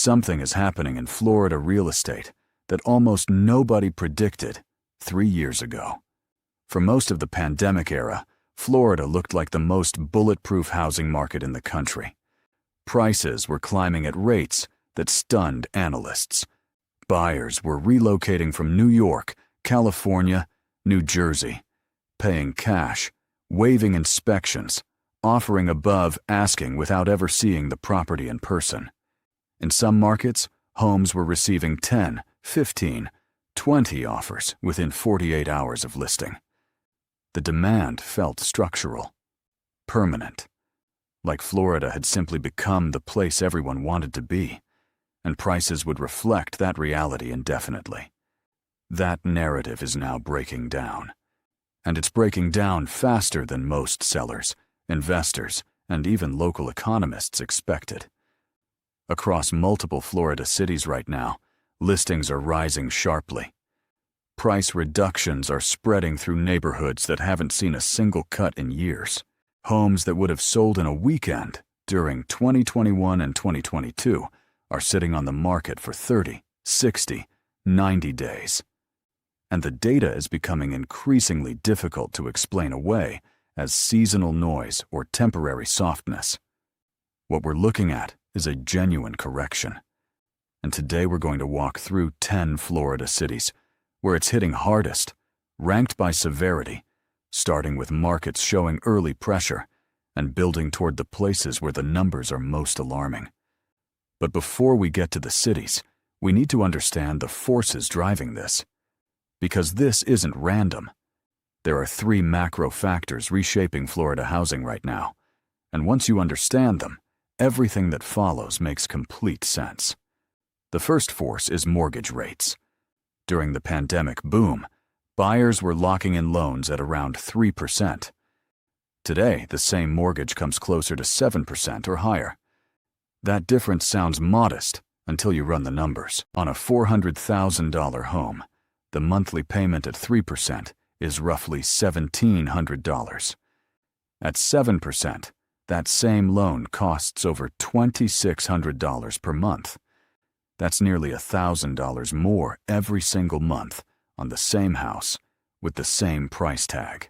Something is happening in Florida real estate that almost nobody predicted 3 years ago. For most of the pandemic era, Florida looked like the most bulletproof housing market in the country. Prices were climbing at rates that stunned analysts. Buyers were relocating from New York, California, New Jersey, paying cash, waiving inspections, offering above asking without ever seeing the property in person. In some markets, homes were receiving 10, 15, 20 offers within 48 hours of listing. The demand felt structural, permanent, like Florida had simply become the place everyone wanted to be, and prices would reflect that reality indefinitely. That narrative is now breaking down, and it's breaking down faster than most sellers, investors, and even local economists expected. Across multiple Florida cities right now, listings are rising sharply. Price reductions are spreading through neighborhoods that haven't seen a single cut in years. Homes that would have sold in a weekend during 2021 and 2022 are sitting on the market for 30, 60, 90 days. And the data is becoming increasingly difficult to explain away as seasonal noise or temporary softness. What we're looking at is a genuine correction. And today we're going to walk through 10 Florida cities where it's hitting hardest, ranked by severity, starting with markets showing early pressure and building toward the places where the numbers are most alarming. But before we get to the cities, we need to understand the forces driving this. Because this isn't random. There are 3 macro factors reshaping Florida housing right now, and once you understand them, everything that follows makes complete sense. The first force is mortgage rates. During the pandemic boom, buyers were locking in loans at around 3%. Today, the same mortgage comes closer to 7% or higher. That difference sounds modest until you run the numbers. On a $400,000 home, the monthly payment at 3% is roughly $1,700. At 7%, that same loan costs over $2,600 per month. That's nearly $1,000 more every single month on the same house with the same price tag.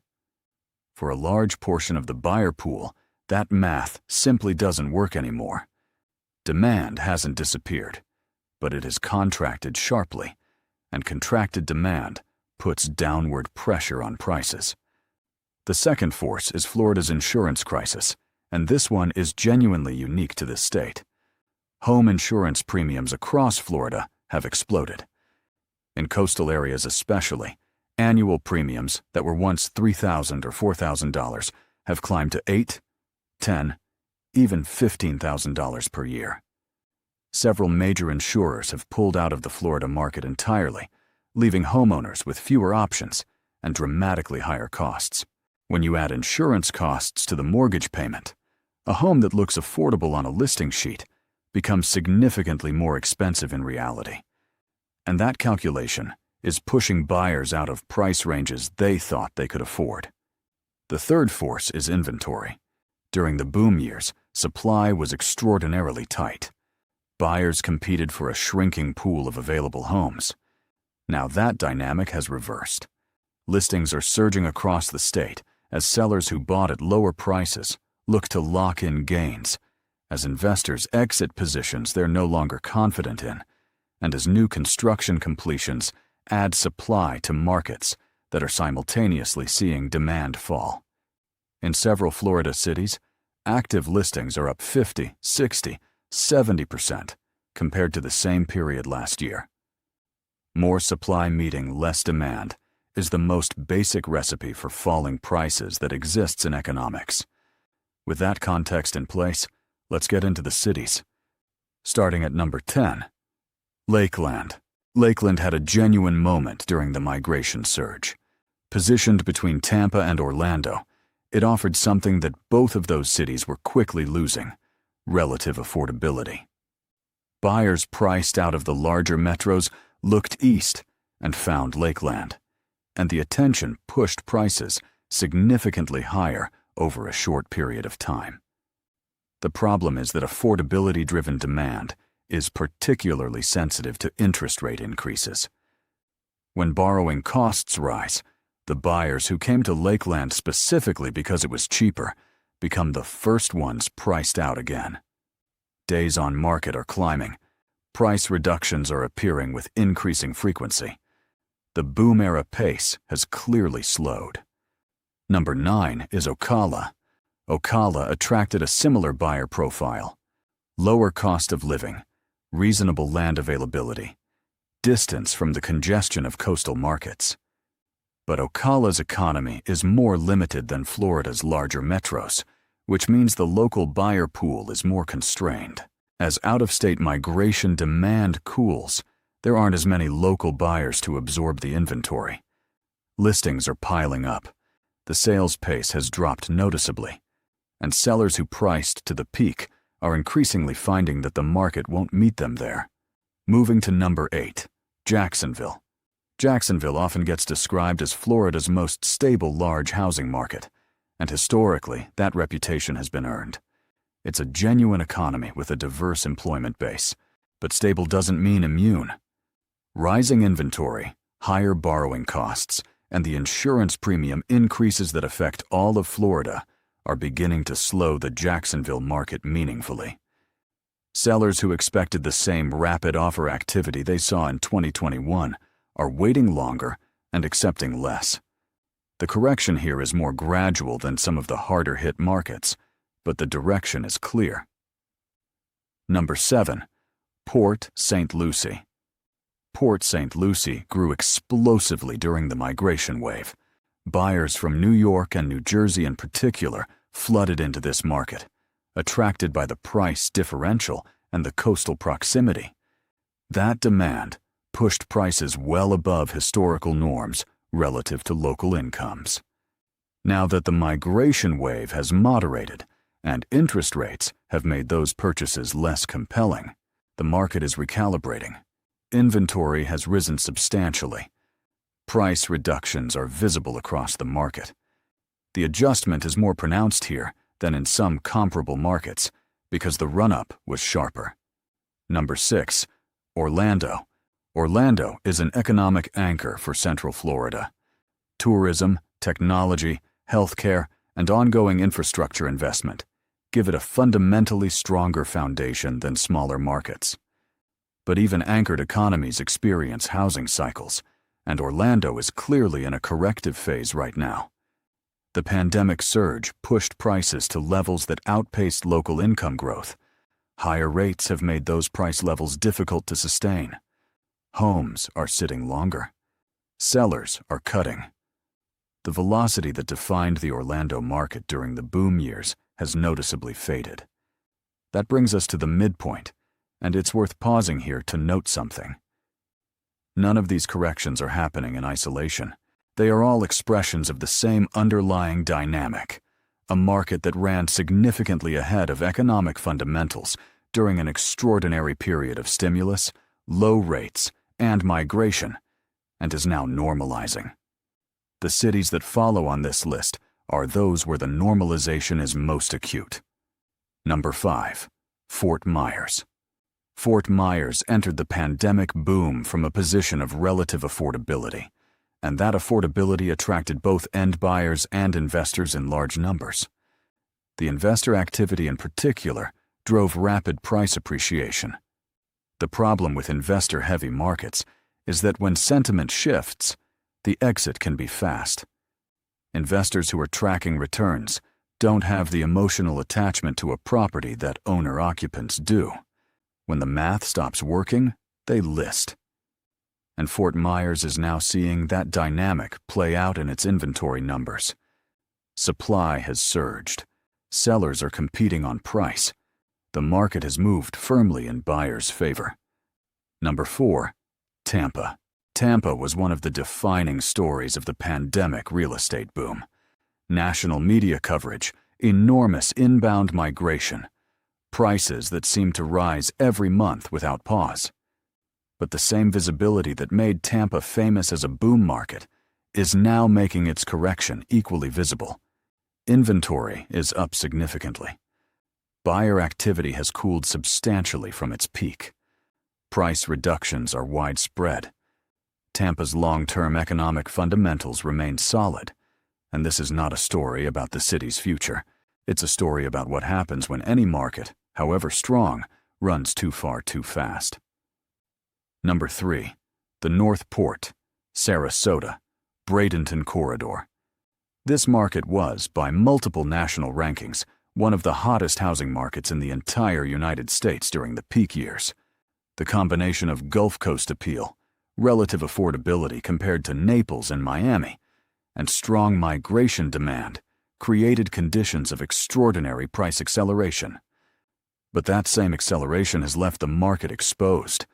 For a large portion of the buyer pool, that math simply doesn't work anymore. Demand hasn't disappeared, but it has contracted sharply, and contracted demand puts downward pressure on prices. The second force is Florida's insurance crisis, and this one is genuinely unique to this state. Home insurance premiums across Florida have exploded. In coastal areas especially, annual premiums that were once $3,000 or $4,000 have climbed to $8,000, $10,000, even $15,000 per year. Several major insurers have pulled out of the Florida market entirely, leaving homeowners with fewer options and dramatically higher costs. When you add insurance costs to the mortgage payment, a home that looks affordable on a listing sheet becomes significantly more expensive in reality. And that calculation is pushing buyers out of price ranges they thought they could afford. The third force is inventory. During the boom years, supply was extraordinarily tight. Buyers competed for a shrinking pool of available homes. Now that dynamic has reversed. Listings are surging across the state as sellers who bought at lower prices look to lock in gains, as investors exit positions they're no longer confident in, and as new construction completions add supply to markets that are simultaneously seeing demand fall. In several Florida cities, active listings are up 50, 60, 70% compared to the same period last year. More supply meeting less demand is the most basic recipe for falling prices that exists in economics. With that context in place, let's get into the cities. Starting at number 10, Lakeland. Lakeland had a genuine moment during the migration surge. Positioned between Tampa and Orlando, it offered something that both of those cities were quickly losing: relative affordability. Buyers priced out of the larger metros looked east and found Lakeland, and the attention pushed prices significantly higher over a short period of time. The problem is that affordability-driven demand is particularly sensitive to interest rate increases. When borrowing costs rise, the buyers who came to Lakeland specifically because it was cheaper become the first ones priced out again. Days on market are climbing. Price reductions are appearing with increasing frequency. The boom-era pace has clearly slowed. Number 9 is Ocala. Ocala attracted a similar buyer profile. Lower cost of living, reasonable land availability, distance from the congestion of coastal markets. But Ocala's economy is more limited than Florida's larger metros, which means the local buyer pool is more constrained. As out-of-state migration demand cools, there aren't as many local buyers to absorb the inventory. Listings are piling up. The sales pace has dropped noticeably, and sellers who priced to the peak are increasingly finding that the market won't meet them there. Moving to number 8, Jacksonville. Jacksonville often gets described as Florida's most stable large housing market, and historically, that reputation has been earned. It's a genuine economy with a diverse employment base, but stable doesn't mean immune. Rising inventory, higher borrowing costs, and the insurance premium increases that affect all of Florida are beginning to slow the Jacksonville market meaningfully. Sellers who expected the same rapid offer activity they saw in 2021 are waiting longer and accepting less. The correction here is more gradual than some of the harder-hit markets, but the direction is clear. Number 7, Port St. Lucie. Port St. Lucie grew explosively during the migration wave. Buyers from New York and New Jersey in particular flooded into this market, attracted by the price differential and the coastal proximity. That demand pushed prices well above historical norms relative to local incomes. Now that the migration wave has moderated and interest rates have made those purchases less compelling, the market is recalibrating. Inventory has risen substantially. Price reductions are visible across the market. The adjustment is more pronounced here than in some comparable markets because the run-up was sharper. Number 6, Orlando. Orlando is an economic anchor for Central Florida. Tourism, technology, healthcare, and ongoing infrastructure investment give it a fundamentally stronger foundation than smaller markets. But even anchored economies experience housing cycles, and Orlando is clearly in a corrective phase right now. The pandemic surge pushed prices to levels that outpaced local income growth. Higher rates have made those price levels difficult to sustain. Homes are sitting longer. Sellers are cutting. The velocity that defined the Orlando market during the boom years has noticeably faded. That brings us to the midpoint, and it's worth pausing here to note something. None of these corrections are happening in isolation. They are all expressions of the same underlying dynamic, a market that ran significantly ahead of economic fundamentals during an extraordinary period of stimulus, low rates, and migration, and is now normalizing. The cities that follow on this list are those where the normalization is most acute. Number 5, Fort Myers. Fort Myers entered the pandemic boom from a position of relative affordability, and that affordability attracted both end buyers and investors in large numbers. The investor activity in particular drove rapid price appreciation. The problem with investor-heavy markets is that when sentiment shifts, the exit can be fast. Investors who are tracking returns don't have the emotional attachment to a property that owner-occupants do. When the math stops working, they list. And Fort Myers is now seeing that dynamic play out in its inventory numbers. Supply has surged. Sellers are competing on price. The market has moved firmly in buyers' favor. Number 4, Tampa. Tampa was one of the defining stories of the pandemic real estate boom. National media coverage, enormous inbound migration, prices that seemed to rise every month without pause. But the same visibility that made Tampa famous as a boom market is now making its correction equally visible. Inventory is up significantly. Buyer activity has cooled substantially from its peak. Price reductions are widespread. Tampa's long-term economic fundamentals remain solid, and this is not a story about the city's future. It's a story about what happens when any market, however strong, runs too far too fast. Number 3. The North Port, Sarasota, Bradenton Corridor. This market was, by multiple national rankings, one of the hottest housing markets in the entire United States during the peak years. The combination of Gulf Coast appeal, relative affordability compared to Naples and Miami, and strong migration demand created conditions of extraordinary price acceleration. But that same acceleration has left the market exposed.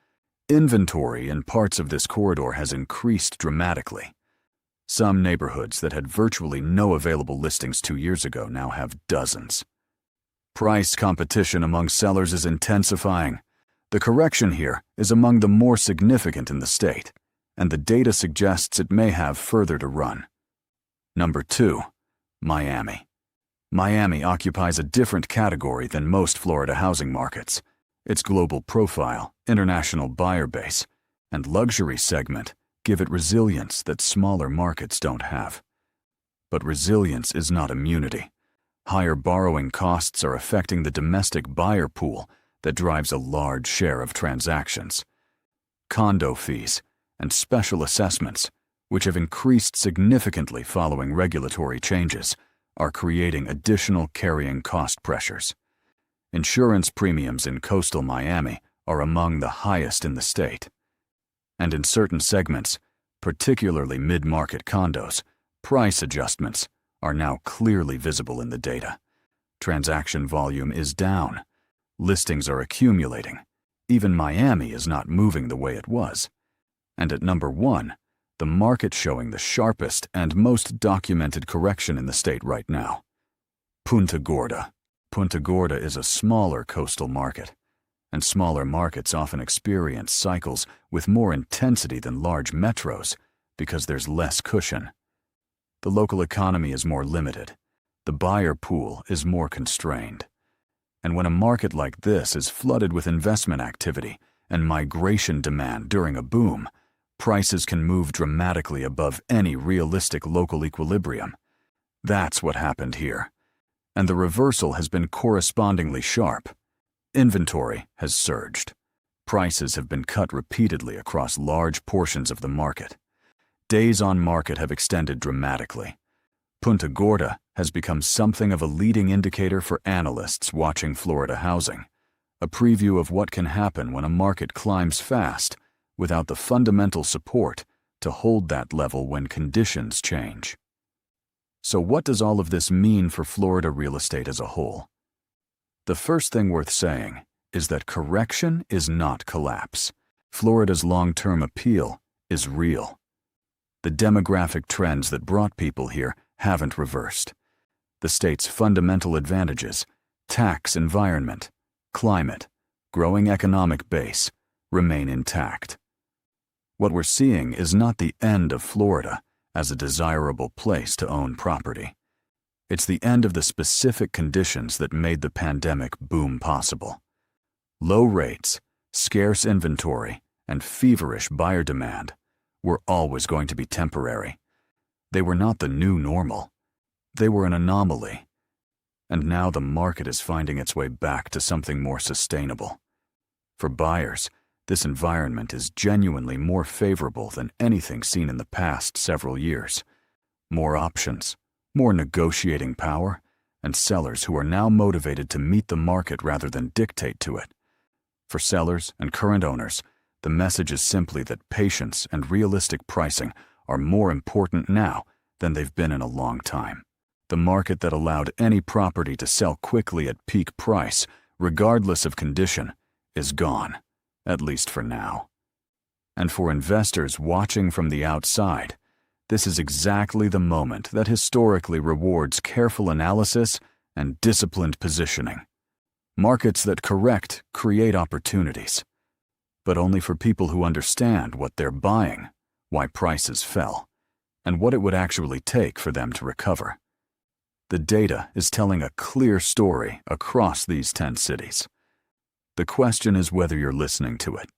Inventory in parts of this corridor has increased dramatically. Some neighborhoods that had virtually no available listings 2 years ago now have dozens. Price competition among sellers is intensifying. The correction here is among the more significant in the state, and the data suggests it may have further to run. Number 2. Miami. Miami occupies a different category than most Florida housing markets. Its global profile, international buyer base, and luxury segment give it resilience that smaller markets don't have. But resilience is not immunity. Higher borrowing costs are affecting the domestic buyer pool that drives a large share of transactions. Condo fees and special assessments, which have increased significantly following regulatory changes, are creating additional carrying cost pressures. Insurance premiums in coastal Miami are among the highest in the state. And in certain segments, particularly mid-market condos, price adjustments are now clearly visible in the data. Transaction volume is down. Listings are accumulating. Even Miami is not moving the way it was. And at number 1, the market showing the sharpest and most documented correction in the state right now. Punta Gorda. Punta Gorda is a smaller coastal market, and smaller markets often experience cycles with more intensity than large metros because there's less cushion. The local economy is more limited. The buyer pool is more constrained. And when a market like this is flooded with investment activity and migration demand during a boom, prices can move dramatically above any realistic local equilibrium. That's what happened here. And the reversal has been correspondingly sharp. Inventory has surged. Prices have been cut repeatedly across large portions of the market. Days on market have extended dramatically. Punta Gorda has become something of a leading indicator for analysts watching Florida housing, a preview of what can happen when a market climbs fast without the fundamental support to hold that level when conditions change. So what does all of this mean for Florida real estate as a whole? The first thing worth saying is that correction is not collapse. Florida's long-term appeal is real. The demographic trends that brought people here haven't reversed. The state's fundamental advantages, tax environment, climate, growing economic base, remain intact. What we're seeing is not the end of Florida as a desirable place to own property. It's the end of the specific conditions that made the pandemic boom possible. Low rates, scarce inventory, and feverish buyer demand were always going to be temporary. They were not the new normal. They were an anomaly. And now the market is finding its way back to something more sustainable. For buyers, this environment is genuinely more favorable than anything seen in the past several years. More options, more negotiating power, and sellers who are now motivated to meet the market rather than dictate to it. For sellers and current owners, the message is simply that patience and realistic pricing are more important now than they've been in a long time. The market that allowed any property to sell quickly at peak price, regardless of condition, is gone, at least for now. And for investors watching from the outside, this is exactly the moment that historically rewards careful analysis and disciplined positioning. Markets that correct create opportunities, but only for people who understand what they're buying, why prices fell, and what it would actually take for them to recover. The data is telling a clear story across these 10 cities. The question is whether you're listening to it.